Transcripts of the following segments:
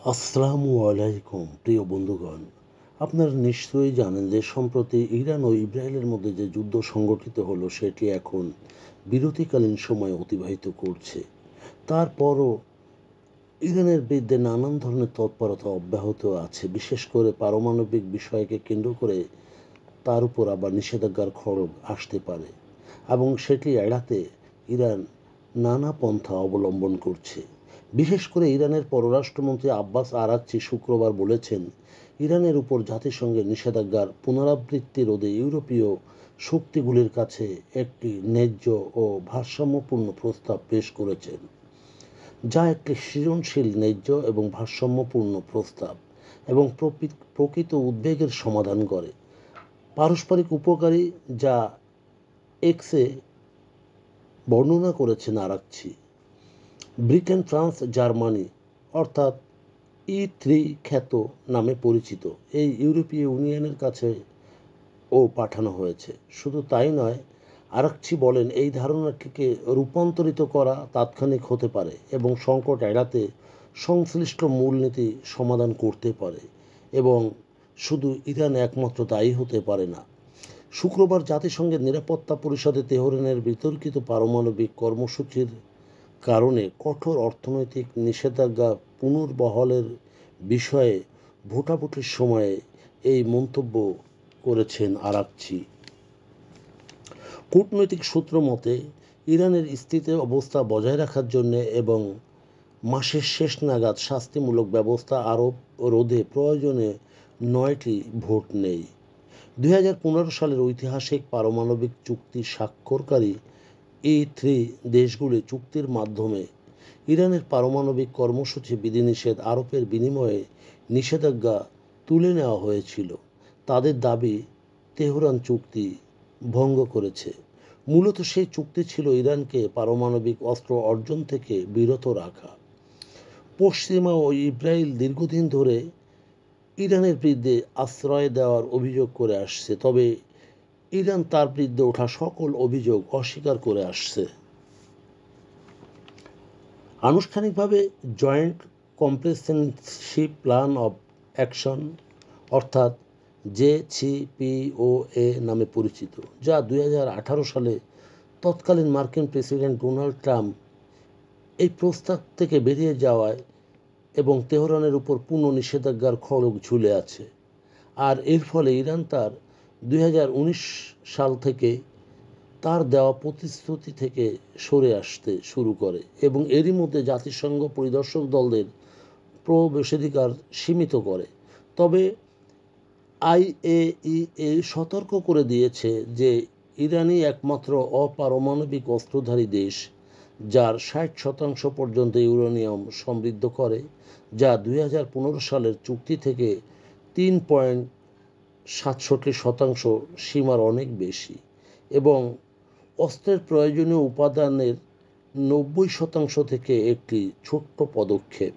আসসালামু আলাইকুম প্রিয় বন্ধুগণ। আপনারা নিশ্চয়ই জানেন যে সম্প্রতি ইরান ও ইসরায়েলের মধ্যে যে যুদ্ধ সংগঠিত হলো সেটি এখন বিরতিকালীন সময় অতিবাহিত করছে। তারপরও ইরানের বিরুদ্ধে নানান ধরনের তৎপরতা অব্যাহত আছে, বিশেষ করে পারমাণবিক বিষয়কে কেন্দ্র করে তার উপর আবার নিষেধাজ্ঞার খড়গ আসতে পারে এবং সেটি এড়াতে ইরান নানা পন্থা অবলম্বন করছে। বিশেষ করে ইরানের পররাষ্ট্রমন্ত্রী আব্বাস আরাকচি শুক্রবার বলেছেন, ইরানের উপর জাতিসংঘের নিষেধাজ্ঞার পুনরাবৃত্তি রোধে ইউরোপীয় শক্তিগুলির কাছে একটি ন্যায্য ও ভারসাম্যপূর্ণ প্রস্তাব পেশ করেছেন, যা একটি সৃজনশীল, ন্যায্য এবং ভারসাম্যপূর্ণ প্রস্তাব এবং প্রকৃত উদ্বেগের সমাধান করে। পারস্পরিক উপকারী, যা এক্সে বর্ণনা করেছেন আরাকচি। ব্রিটেন, ফ্রান্স, জার্মানি অর্থাৎ E3 খ্যাত নামে পরিচিত এই ইউরোপীয় ইউনিয়নের কাছে ও পাঠানো হয়েছে। শুধু তাই নয়, আরাকচি বলেন, এই ধারণাটিকে রূপান্তরিত করা তাৎক্ষণিক হতে পারে এবং সংকট এড়াতে সংশ্লিষ্ট মূলনীতি সমাধান করতে পারে, এবং শুধু ইরান একমাত্র দায়ী হতে পারে না। শুক্রবার জাতিসংঘের নিরাপত্তা পরিষদে তেহরানের বিতর্কিত পারমাণবিক কর্মসূচির কারণে কঠোর অর্থনৈতিক নিষেধাজ্ঞা পুনর্বহালের বিষয়ে ভোটাভুটির সময়ে এই মন্তব্য করেছেন আরাকচি। কূটনৈতিক সূত্র মতে, ইরানের স্থিতি অবস্থা বজায় রাখার জন্য এবং মাসের শেষ নাগাদ শাস্তিমূলক ব্যবস্থা আরোপ রোধে প্রয়োজনে 9টি ভোট নেই। 2015 সালের ঐতিহাসিক পারমাণবিক চুক্তি স্বাক্ষরকারী E3 দেশগুলি চুক্তির মাধ্যমে ইরানের পারমাণবিক কর্মসূচি বিধিনিষেধ আরোপের বিনিময়ে নিষেধাজ্ঞা তুলে নেওয়া হয়েছিল। তাদের দাবি, তেহরান চুক্তি ভঙ্গ করেছে। মূলত সেই চুক্তি ছিল ইরানকে পারমাণবিক অস্ত্র অর্জন থেকে বিরত রাখা। পশ্চিমা ও ইসরায়েল দীর্ঘদিন ধরে ইরানের বিরুদ্ধে আশ্রয় দেওয়ার অভিযোগ করে আসছে, তবে ইরান তার বিরুদ্ধে ওঠা সকল অভিযোগ অস্বীকার করে আসছে। আনুষ্ঠানিকভাবে joint comprehensive plan of action অর্থাৎ JCPOA নামে পরিচিত, যা 2018 সালে তৎকালীন মার্কিন প্রেসিডেন্ট ডোনাল্ড ট্রাম্প এই প্রস্তাব থেকে বেরিয়ে যাওয়ায় এবং তেহরানের উপর পূর্ণ নিষেধাজ্ঞার খড়গ ঝুলে আছে। আর এর ফলে ইরান তার 2019 সাল থেকে তার দেওয়া প্রতিশ্রুতি থেকে সরে আসতে শুরু করে এবং এরই মধ্যে জাতিসংঘ পরিদর্শক দলদের প্রবেশাধিকার সীমিত করে। তবে IAEA সতর্ক করে দিয়েছে যে ইরানই একমাত্র অপারমাণবিক অস্ত্রধারী দেশ যার 60% পর্যন্ত ইউরেনিয়াম সমৃদ্ধ করে, যা 2015 সালের চুক্তি থেকে 3.67% সীমার অনেক বেশি এবং অস্ত্রের প্রয়োজনীয় উপাদানের 90% থেকে একটি ছোট্ট পদক্ষেপ।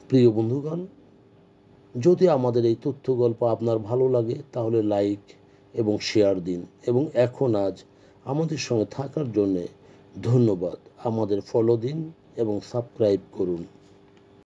প্রিয় বন্ধুগণ, যদি আমাদের এই তথ্য গল্প আপনার ভালো লাগে তাহলে লাইক এবং শেয়ার দিন, এবং আজ আমাদের সঙ্গে থাকার জন্যে ধন্যবাদ। আমাদের ফলো দিন এবং সাবস্ক্রাইব করুন।